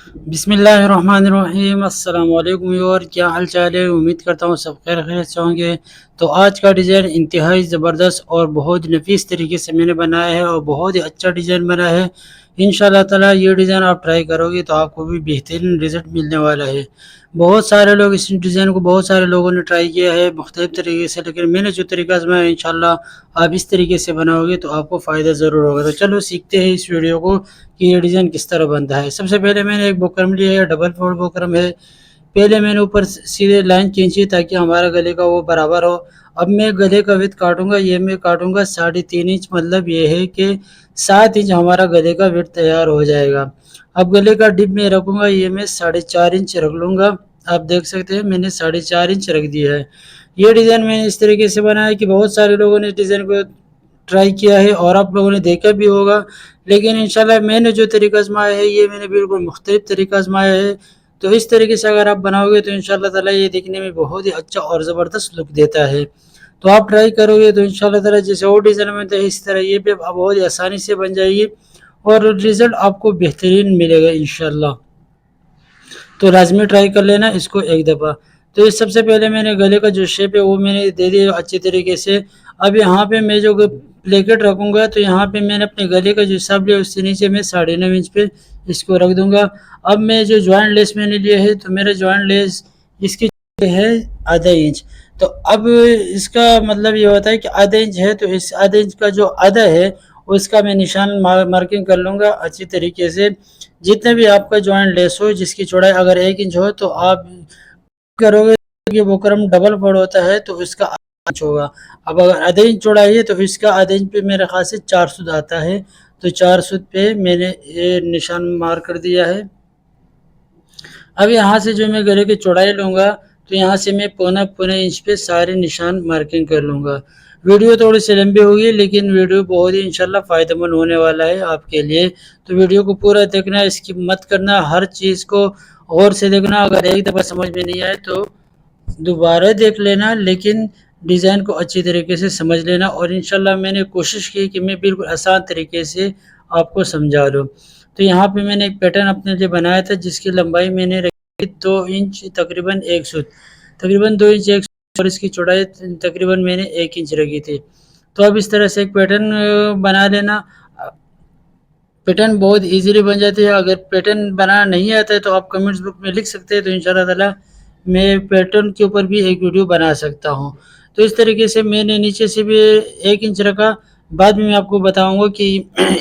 बिस्मिल्लाहिर्रहमानिर्रहीम। अस्सलाम वालेकुम व्यूअर, क्या हाल चाल है। उम्मीद करता हूँ सब खैरियत से होंगे। तो आज का डिज़ाइन इंतहाई ज़बरदस्त और बहुत नफीस तरीके से मैंने बनाया है और बहुत ही अच्छा डिज़ाइन बना है। इंशाल्लाह ताला ये डिज़ाइन आप ट्राई करोगे तो आपको भी बेहतरीन रिज़ल्ट मिलने वाला है। बहुत सारे लोग इस डिज़ाइन को बहुत सारे लोगों ने ट्राई किया है मुख्तलिफ तरीके से, लेकिन मैंने जो तरीका आज़माया इंशाल्लाह आप इस तरीके से बनाओगे तो आपको फ़ायदा ज़रूर होगा। तो चलो सीखते हैं इस वीडियो को कि ये डिज़ाइन किस तरह बनता है। सबसे पहले मैंने एक बुकरम लिया है, डबल फोल्ड बुकरम है। पहले मैंने ऊपर सीधे लाइन खींची ताकि हमारा गले का वो बराबर हो। अब मैं गले का विड्थ काटूंगा, ये मैं काटूंगा 3.5 इंच, मतलब ये है कि 7 इंच हमारा गले का विड्थ तैयार हो जाएगा। अब गले का डिप में रखूंगा, ये मैं 4.5 इंच रख लूंगा। आप देख सकते हैं मैंने 4.5 इंच रख दिया है। ये डिज़ाइन मैंने इस तरीके से बनाया कि बहुत सारे लोगों ने इस डिज़ाइन को ट्राई किया है और आप लोगों ने देखा भी होगा, लेकिन इंशाल्लाह मैंने जो तरीका आज़माया है ये मैंने बिल्कुल मुख्तलिफ तरीका आज़माया है। तो इस तरीके से अगर आप बनाओगे तो इंशाल्लाह ताला ये देखने में बहुत ही अच्छा और ज़बरदस्त लुक देता है। तो आप ट्राई करोगे तो इंशाल्लाह ताला जैसे और डिज़ाइन में तो इस तरह ये भी बहुत ही आसानी से बन जाएगी और रिज़ल्ट आपको बेहतरीन मिलेगा इंशाल्लाह। तो लाज़मी ट्राई कर लेना इसको एक दफ़ा। तो इस सबसे पहले मैंने गले का जो शेप है वो मैंने दे दिया अच्छे तरीके से। अब यहाँ पे मैं जो प्लेकेट रखूँगा तो यहाँ पे मैंने अपने गले का जो हिसाब लिया उससे नीचे मैं 9.5 इंच पे इसको रख दूँगा। अब मैं जो जॉइंट लेस मैंने लिया है तो मेरा जॉइंट लेस इसकी है आधा इंच। तो अब इसका मतलब ये होता है कि आधा इंच है तो इस आधे इंच का जो आधा है उसका मैं निशान मार्किंग कर लूँगा अच्छी तरीके से। जितने भी आपका जॉइंट लेस हो जिसकी चौड़ाई अगर 1 इंच हो तो आप करोगे कि बुकरम डबल फोल्ड होता है तो इसका आधा इंच होगा। अब अगर आधे इंच चौड़ाई है तो इसका आधे इंच पे मेरे ख्याल से 4 सूद आता है। तो 4 सूद पे मैंने ये निशान मार्क कर दिया है। अब यहाँ से जो मैं गले की चौड़ाई लूँगा तो यहाँ से मैं पौना पौने इंच पे सारे निशान मार्किंग कर लूँगा। वीडियो थोड़ी सी लंबी होगी लेकिन वीडियो बहुत ही इंशाल्लाह फ़ायदेमंद होने वाला है आपके लिए। तो वीडियो को पूरा देखना, स्किप मत करना, हर चीज़ को गौर से देखना। अगर एक दफ़ा समझ में नहीं आए तो दोबारा देख लेना, लेकिन डिज़ाइन को अच्छी तरीके से समझ लेना। और इंशाल्लाह मैंने कोशिश की कि मैं बिल्कुल आसान तरीके से आपको समझा दूँ। तो यहाँ पे मैंने एक पैटर्न अपने लिए बनाया था जिसकी लंबाई मैंने रखी 2 इंच तकरीबन 1 सूत, तकरीबन 2 इंच 1 सूत, और इसकी चौड़ाई तकरीबन मैंने 1 इंच रखी थी। तो अब इस तरह से एक पैटर्न बना लेना। पैटर्न बहुत इजीली बन जाती है। अगर पैटर्न बनाना नहीं आता है तो आप कमेंट्स बुक में लिख सकते हैं, तो इंशाल्लाह ताला मैं पैटर्न के ऊपर भी एक वीडियो बना सकता हूँ। तो इस तरीके से मैंने नीचे से भी 1 इंच रखा। बाद में मैं आपको बताऊँगा कि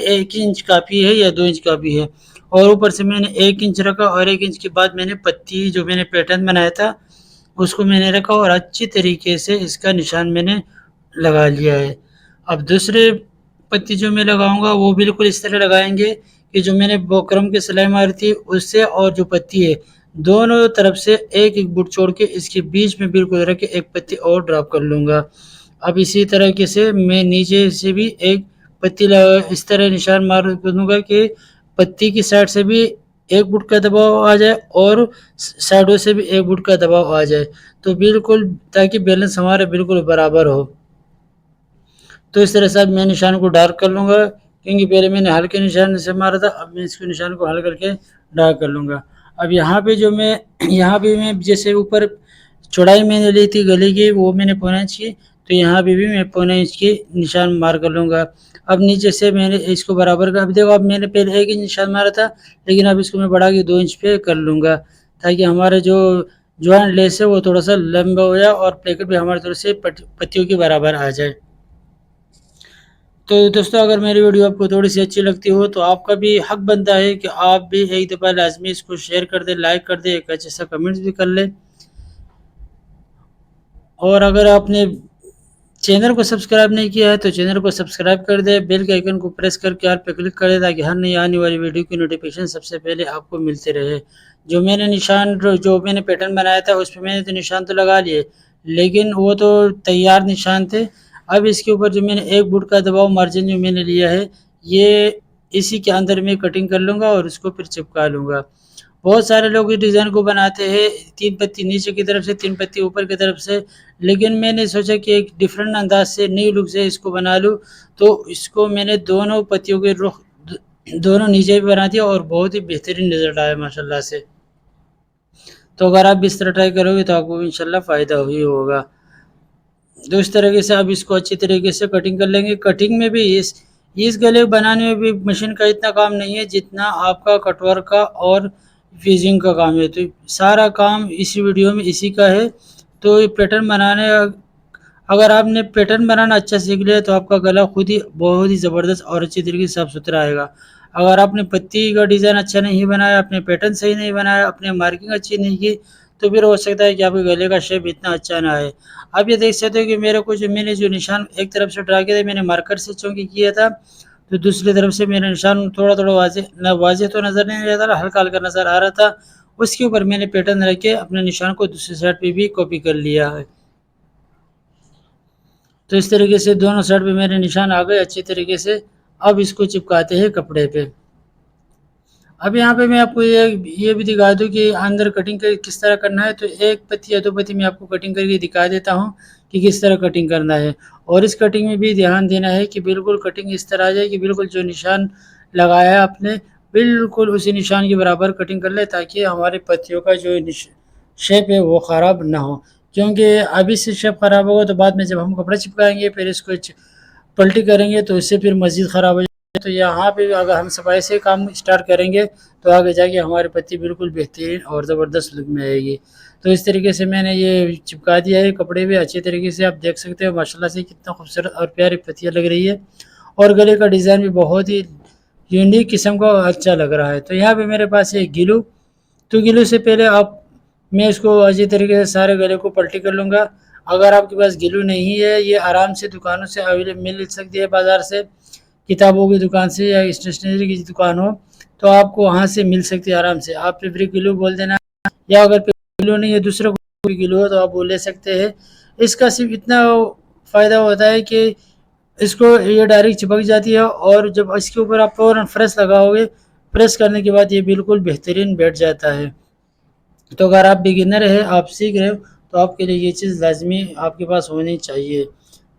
1 इंच काफ़ी है या 2 इंच काफ़ी है। और ऊपर से मैंने 1 इंच रखा और 1 इंच के बाद मैंने पत्ती जो मैंने पैटर्न बनाया था उसको मैंने रखा और अच्छी तरीके से इसका निशान मैंने लगा लिया है। अब दूसरे पत्ती जो मैं लगाऊंगा वो बिल्कुल इस तरह लगाएंगे कि जो मैंने बुकरम की सिलाई मारी थी उससे और जो पत्ती है दोनों तरफ से एक एक बुट छोड़ के इसके बीच में बिल्कुल रख के एक पत्ती और ड्रॉप कर लूँगा। अब इसी तरीके से मैं नीचे से भी एक पत्ती लगा इस तरह निशान मार दूंगा कि पत्ती की साइड से भी एक बुट का दबाव आ जाए और साइडों से भी एक बुट का दबाव आ जाए, तो बिल्कुल ताकि बैलेंस हमारा बिल्कुल बराबर हो। तो इस तरह से अब मैं निशान को डार्क कर लूँगा, क्योंकि पहले मैंने हल्के निशान से मारा था, अब मैं इसको निशान को हल्का करके डार्क कर लूँगा। अब यहाँ पे जो मैं यहाँ पे मैं जैसे ऊपर चौड़ाई मैंने ली थी गले की वो मैंने पौना इंच की, तो यहाँ पे भी मैं पौना इंच की निशान मार कर लूँगा। अब नीचे से मैंने इसको बराबर का, अब देखो अब मैंने पहले 1 इंच निशान मारा था, लेकिन अब इसको मैं बढ़ा के 2 इंच पे कर लूँगा ताकि हमारा जो जॉइंट लेस है वो थोड़ा-सा लंबा हो जाए और प्लेकेट भी हमारे थोड़े से पत्तियों के बराबर आ जाए। तो दोस्तों अगर मेरी वीडियो आपको थोड़ी-सी अच्छी लगती हो तो आपका भी हक बनता है कि आप भी एक दफ़ा लाज़मी इसको शेयर कर दें, लाइक कर दें, एक अच्छा-सा कमेंट्स भी कर लें। और अगर आपने चैनल को सब्सक्राइब नहीं किया है तो चैनल को सब्सक्राइब कर दें, बेल के आइकन को प्रेस करके ऑल पे क्लिक कर दें ताकि हर नई आने वाली वीडियो की नोटिफिकेशन सबसे पहले आपको मिलते रहे। जो मैंने निशान जो मैंने पैटर्न बनाया था उस पे मैंने तो निशान तो लगा लिए, लेकिन वो तो तैयार निशान थे। अब इसके ऊपर जो मैंने 1 फुट का दबाव मार्जिन जो मैंने लिया है, ये इसी के अंदर मैं कटिंग कर लूँगा और उसको फिर चिपका लूँगा। बहुत सारे लोग इस डिज़ाइन को बनाते हैं 3 पत्ती नीचे की तरफ से 3 पत्ती ऊपर की तरफ से, लेकिन मैंने सोचा कि एक डिफरेंट अंदाज से न्यू लुक से इसको बना लूँ, तो इसको मैंने दोनों पत्तियों के रुख दोनों नीचे भी बना दिया और बहुत ही बेहतरीन रिजल्ट आया माशाल्लाह से। तो अगर आप भी इस तरह ट्राई करोगे तो आपको इंशाल्लाह फ़ायदा ही होगा। तो इस तरीके से आप इसको अच्छी तरीके से कटिंग कर लेंगे। कटिंग में भी इस गले बनाने में भी मशीन का इतना काम नहीं है जितना आपका कटवर्क का और फिजिंग का काम है। तो सारा काम इसी वीडियो में इसी का है। तो ये पैटर्न बनाने, अगर आपने पैटर्न बनाना अच्छा सीख लिया तो आपका गला खुद ही बहुत ही ज़बरदस्त और अच्छी तरीके से साफ सुथरा आएगा। अगर आपने पत्ती का डिज़ाइन अच्छा नहीं बनाया, अपने पैटर्न सही नहीं बनाया, अपने मार्किंग अच्छी नहीं की, तो फिर हो सकता है कि आपके गले का शेप इतना अच्छा ना आए। आप ये देख सकते हो कि मैंने जो निशान एक तरफ से ड्रा किया था, मैंने मार्कर से चूँकि किया था, तो दूसरी तरफ से मेरा निशान थोड़ा-थोड़ा वाज़ेह तो नज़र नहीं आ रहा था, हल्का-हल्का नज़र आ रहा था। उसके ऊपर मैंने पैटर्न रख के अपने निशान को दूसरी साइड पे भी कॉपी कर लिया है। तो इस तरीके से दोनों साइड पे मेरे निशान आ गए अच्छी तरीके से। अब इसको चिपकाते हैं कपड़े पे। अब यहाँ पे मैं आपको ये भी दिखा दूँ कि अंदर कटिंग किस तरह करना है। तो एक पत्ती या दो पत्ती मैं आपको कटिंग करके दिखा देता हूँ कि किस तरह कटिंग करना है। और इस कटिंग में भी ध्यान देना है कि बिल्कुल कटिंग इस तरह आ जाए कि बिल्कुल जो निशान लगाया है आपने, बिल्कुल उसी निशान के बराबर कटिंग कर ले, ताकि हमारे पत्तियों का जो शेप है वो ख़राब ना हो। क्योंकि अभी से शेप ख़राब होगा तो बाद में जब हम कपड़ा चिपकाएँगे फिर इसको पलटी करेंगे तो इससे फिर मज़ीद ख़राब हो जाएगा। तो यहाँ पे अगर हम सफाई से काम स्टार्ट करेंगे तो आगे जाके हमारी पत्ती बिल्कुल बेहतरीन और ज़बरदस्त लुक में आएगी। तो इस तरीके से मैंने ये चिपका दिया है कपड़े पे अच्छे तरीके से। आप देख सकते हो माशाल्लाह से कितना खूबसूरत और प्यारी पत्तियाँ लग रही है, और गले का डिज़ाइन भी बहुत ही यूनिक किस्म का अच्छा लग रहा है। तो यहाँ पे मेरे पास है गिलू। तो गिलू से पहले आप मैं इसको अच्छी तरीके से सारे गले को पलटी कर लूँगा। अगर आपके पास गिलू नहीं है, ये आराम से दुकानों से अवेलेबल मिल सकती है, बाज़ार से, किताबों की दुकान से या स्टेशनरी की दुकान हो तो आपको वहाँ से मिल सकती है आराम से। आप फेब्रिक ग्लू बोल देना, या अगर ग्लू नहीं है दूसरा कोई ग्लू हो तो आप वो ले सकते हैं। इसका सिर्फ इतना फ़ायदा होता है कि इसको ये डायरेक्ट चिपक जाती है, और जब इसके ऊपर आप फ़ौरन प्रेस लगाओगे, प्रेस करने के बाद ये बिल्कुल बेहतरीन बैठ जाता है। तो अगर आप बिगिनर है, आप सीख रहे हो, तो आपके लिए ये चीज़ लाज़मी आपके पास होनी चाहिए।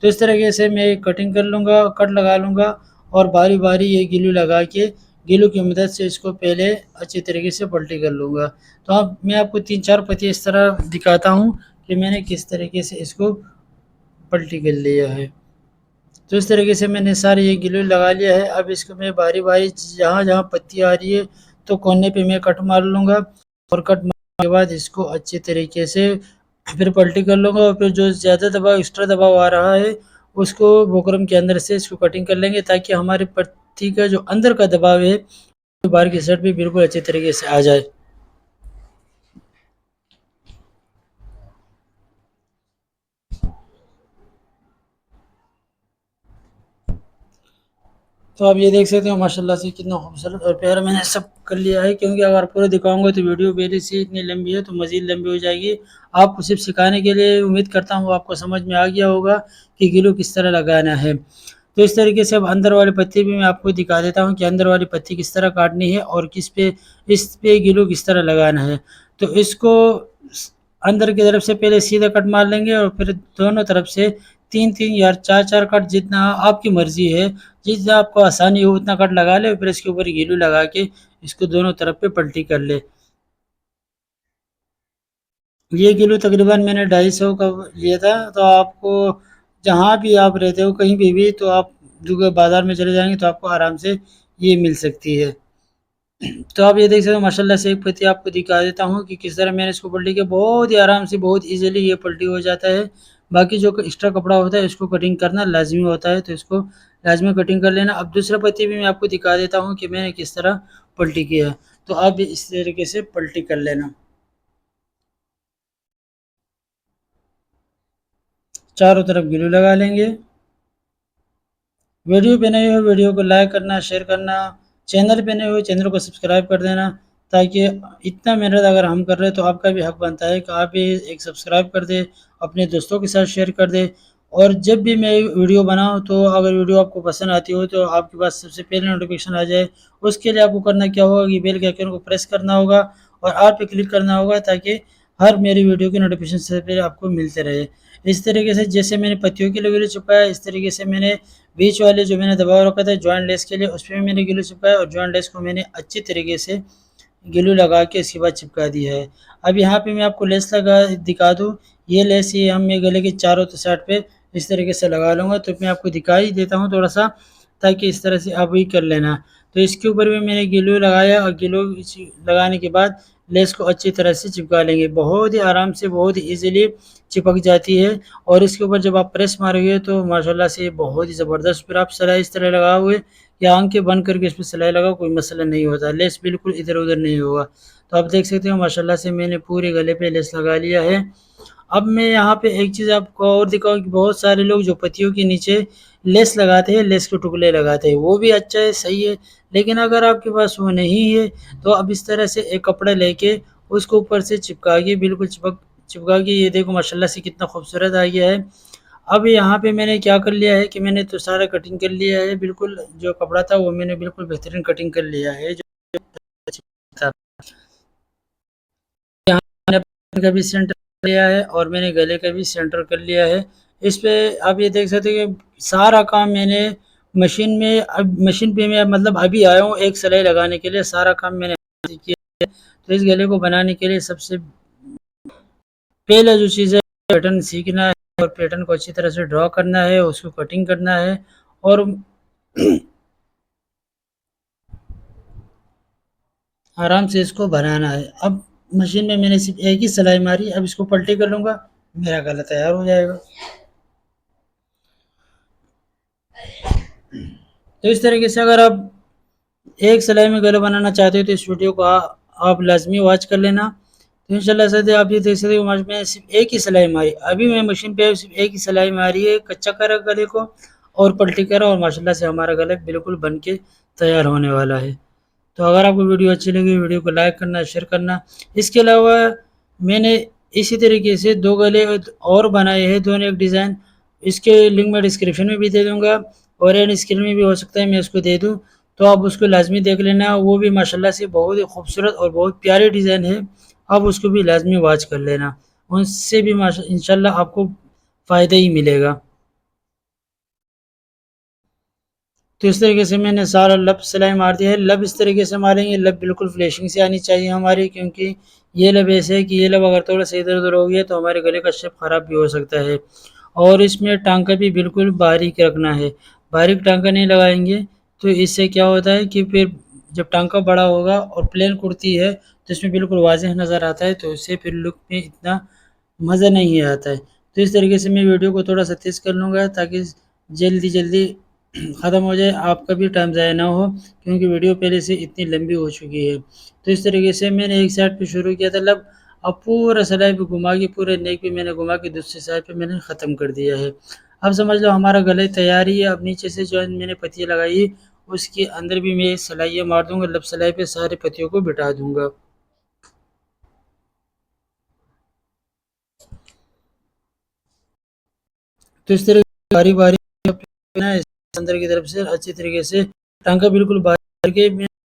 तो इस तरीके से मैं कटिंग कर लूँगा, कट लगा लूँगा, और बारी-बारी ये ग्लू लगा के ग्लू की मदद से इसको पहले अच्छी तरीके से पलटी कर लूँगा। तो अब मैं आपको 3-4 पत्ती इस तरह दिखाता हूँ कि मैंने किस तरीके से इसको पलटी कर लिया है। तो इस तरीके से मैंने सारे ये ग्लू लगा लिया है। अब इसको मैं बारी-बारी जहाँ-जहाँ पत्ती आ रही है तो कोने पे मैं कट मार लूँगा, और कट मारने के बाद इसको अच्छे तरीके से फिर पलटी कर लूँगा, और फिर जो ज़्यादा दबाव एक्स्ट्रा दबाव आ रहा है उसको बुकरम के अंदर से इसको कटिंग कर लेंगे, ताकि हमारी पत्ती का जो अंदर का दबाव है बाहर की साइड पे बिल्कुल अच्छे तरीके से आ जाए। तो आप ये देख सकते हो माशाल्लाह से कितना खूबसूरत और प्यारा मैंने सब कर लिया है। क्योंकि अगर पूरा दिखाऊंगा तो वीडियो पहले से इतनी लंबी है तो मज़ीद लंबी हो जाएगी। आपको सिर्फ सिखाने के लिए, उम्मीद करता हूँ आपको समझ में आ गया होगा कि ग्लू किस तरह लगाना है। तो इस तरीके से अब अंदर वाली पत्ती भी मैं आपको दिखा देता हूँ कि अंदर वाली पत्ती किस तरह काटनी है और इस पे ग्लू किस तरह लगाना है। तो इसको अंदर की तरफ से पहले सीधा कट मार लेंगे, और फिर दोनों तरफ से 3-3 या 4-4 कट, जितना आपकी मर्ज़ी है, जितना आपको आसानी हो उतना कट लगा ले, फिर इसके ऊपर ग्लू लगा के इसको दोनों तरफ पे पलटी कर ले। ये ग्लू तकरीबन मैंने 250 का लिया था। तो आपको जहाँ भी आप रहते हो कहीं भी तो आप जो बाज़ार में चले जाएँगे तो आपको आराम से ये मिल सकती है। तो आप ये देख सकते हो माशाल्लाह से एक पत्ती आपको दिखा देता हूँ कि किस तरह मैंने इसको पलटी किया। बहुत ही आराम से, बहुत ईज़िली ये पलटी हो जाता है। बाकी जो एक्स्ट्रा कपड़ा होता है इसको कटिंग करना लाज़मी होता है, तो इसको लाज़मी कटिंग कर लेना। अब दूसरा पत्ती भी मैं आपको दिखा देता हूँ कि मैंने किस तरह पलटी किया है। तो आप भी इस तरीके से पलटी कर लेना। चारों तरफ ग्लू लगा लेंगे। वीडियो पे नए हो वीडियो को लाइक करना, शेयर करना, चैनल पे नए हो चैनल को सब्सक्राइब कर देना, ताकि इतना मेहनत अगर हम कर रहे हैं तो आपका भी हक बनता है कि आप भी एक सब्सक्राइब कर दें, अपने दोस्तों के साथ शेयर कर दें। और जब भी मैं वीडियो बनाऊँ तो अगर वीडियो आपको पसंद आती हो तो आपके पास सबसे पहले नोटिफिकेशन आ जाए। उसके लिए आपको करना क्या होगा कि बेल के आइकन को प्रेस करना होगा और ऑल पे क्लिक करना होगा, ताकि हर मेरी वीडियो की नोटिफिकेशन सबसे पहले आपको मिलते रहे। इस तरीके से जैसे मैंने पत्तियों के लिए वीडियो छुपाया, इस तरीके से मैंने بیچ والے جو میں نے دبا رکھا تھا جوائنٹ لیس کے لیے اس پہ بھی میں نے گلو چپکایا اور جوائنٹ لیس کو میں نے اچھی طریقے سے گلو لگا کے اس کے بعد چپکا دیا ہے۔ اب یہاں پہ میں آپ کو لیس لگا دکھا دوں، یہ لیس یہ ہم میں گلے کے چاروں سائڈ پہ اس طریقے سے لگا لوں گا، تو میں آپ کو دکھائی دیتا ہوں تھوڑا سا تاکہ اس طرح سے آپ بھی کر لینا۔ تو اس کے اوپر بھی میں نے گلو لگایا اور گلو لگانے کے بعد لیس کو اچھی طرح سے چپکا لیں گے، بہت ہی آرام سے بہت ہی ایزیلی چپک جاتی ہے۔ اور اس کے اوپر جب آپ پریس مارو گے تو ماشاءاللہ سے بہت ہی زبردست، پھر آپ سلائی اس طرح لگاؤ گے یا آنکھیں بند کر کے اس پہ سلائی لگاؤ کوئی مسئلہ نہیں ہوتا، لیس بالکل ادھر ادھر نہیں ہوگا۔ تو آپ دیکھ سکتے ہو ماشاءاللہ سے میں نے پورے گلے پہ لیس لگا لیا ہے۔ اب میں یہاں پہ ایک چیز آپ کو اور دکھاؤں کہ بہت سارے لوگ جو پتیوں کے نیچے لیس لگاتے ہیں، لیس کے ٹکڑے لگاتے ہیں، وہ بھی اچھا ہے، صحیح ہے، لیکن اگر آپ کے پاس وہ نہیں ہے تو اب اس طرح سے ایک کپڑا لے کے اس کو اوپر سے چپکا کے بالکل چپکا کے یہ دیکھو ماشاءاللہ سے کتنا خوبصورت آ گیا ہے۔ اب یہاں پہ میں نے کیا کر لیا ہے کہ میں نے تو سارا کٹنگ کر لیا ہے، بالکل جو کپڑا تھا وہ میں نے بالکل بہترین کٹنگ کر لیا ہے۔ جو یہاں میں نے اپنے کا بھی سینٹر کر لیا ہے اور میں نے گلے کا بھی سینٹر کر لیا ہے۔ اس پہ آپ یہ دیکھ سکتے ہیں کہ سارا کام میں نے مشین میں، اب مشین پہ میں مطلب ابھی آیا ہوں ایک سلائی لگانے کے لیے، سارا کام میں نے کیا ہے۔ تو اس گلے کو بنانے کے لیے سب سے پہلا جو چیز ہے پیٹرن سیکھنا ہے اور پیٹرن کو اچھی طرح سے ڈرا کرنا ہے، اس کو کٹنگ کرنا ہے اور آرام سے اس کو بنانا ہے۔ اب مشین میں نے صرف ایک ہی سلائی ماری، اب اس کو پلٹی کر لوں گا، میرا گلا تیار ہو جائے گا۔ تو اس طریقے سے اگر آپ ایک سلائی میں گلا بنانا چاہتے ہو تو اس ویڈیو کو آپ لازمی واچ کر لینا۔ تو انشاءاللہ سے آپ یہ دیکھ سکتے ہو میں صرف ایک ہی سلائی ماری، ابھی میں مشین پہ صرف ایک ہی سلائی ماری ہے، کچا کرا گلے کو اور پلٹی کرا، اور ماشاءاللہ سے ہمارا گلا بالکل بن کے تیار ہونے والا ہے۔ تو اگر آپ کو ویڈیو اچھی لگی ویڈیو کو لائک کرنا، شیئر کرنا۔ اس کے علاوہ میں نے اسی طریقے سے دو گلے اور بنائے ہیں، دونوں ایک ڈیزائن، اس کے لنک میں ڈسکرپشن میں بھی دے دوں گا اور اینڈ اسکرین میں بھی ہو سکتا ہے میں اس کو دے دوں، تو آپ اس کو لازمی دیکھ لینا، وہ بھی ماشاءاللہ سے بہت ہی خوبصورت اور بہت پیارے ڈیزائن ہے، آپ اس کو بھی لازمی واچ کر لینا، ان سے بھی انشاءاللہ آپ کو فائدہ ہی ملے گا۔ تو اس طریقے سے میں نے سارا لب سلائی مار دیا ہے، لب اس طریقے سے ماریں گے، لب بالکل فلیشنگ سے آنی چاہیے ہماری، کیونکہ یہ لب ایسے ہے کہ یہ لب اگر تھوڑا سا ادھر ادھر ہو گیا تو ہمارے گلے کا شیپ خراب بھی ہو سکتا ہے۔ اور اس میں ٹانکا بھی بالکل باریک رکھنا ہے، باریک ٹانکا نہیں لگائیں گے تو اس سے کیا ہوتا ہے کہ پھر جب ٹانکا بڑا ہوگا اور پلین کرتی ہے تو اس میں بالکل واضح نظر آتا ہے، تو اس سے پھر لک میں اتنا مزہ نہیں آتا ہے۔ تو اس طریقے سے میں ویڈیو کو تھوڑا سا تیز کر لوں گا تاکہ جلدی جلدی ختم ہو جائے، آپ کا بھی ٹائم ضائع نہ ہو، کیونکہ ویڈیو پہلے سے اتنی لمبی ہو چکی ہے۔ تو اس طریقے سے میں نے ایک سائڈ پہ شروع کیا تھا لب، اب پورا سلائی پہ گھما کے پورے نیک پہ میں نے گھما کے دوسری سائڈ پہ میں نے ختم کر دیا ہے۔ اب سمجھ لو ہمارا گلے تیار ہی ہے۔ اب نیچے سے جو میں نے پتیاں لگائی اس کے اندر بھی میں سلائیاں مار دوں گا، لب سلائی پہ سارے پتیوں کو بٹھا دوں گا۔ تو اس طرح باری باری اندر کی طرف سے اچھی طریقے سے ٹانکا بالکل باہر کے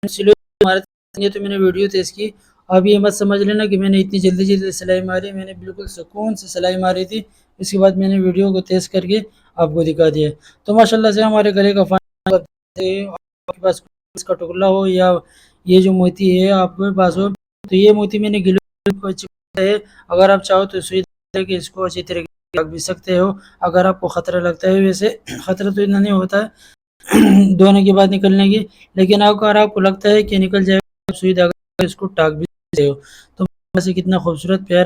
سلو مارے تو میں نے ویڈیو تیز کی۔ اب یہ مت سمجھ لینا کہ میں نے اتنی جلدی جلدی سلائی ماری، میں نے بالکل سکون سے سلائی ماری تھی، اس کے بعد میں نے ویڈیو کو تیز کر کے آپ کو دکھا دیا۔ تو ماشاءاللہ سے ہمارے گلے کا آپ کے پاس اس کا ٹکڑا ہو یا یہ جو موتی ہے آپ کے پاس ہو، تو یہ موتی میں نے گلو ہے، اگر آپ چاہو تو سوئی کہ اس کو اچھی طریقے سے رکھ بھی سکتے ہو اگر آپ کو خطرہ لگتا ہے، ویسے خطرہ تو اتنا نہیں ہوتا ہے دھونے کے بعد نکلنے کی، لیکن اگر آپ کو لگتا ہے کہ نکل جائے گا سوئی دھاگا اس کو ٹاک بھی سکتے ہو۔ تو کتنا خوبصورت پیار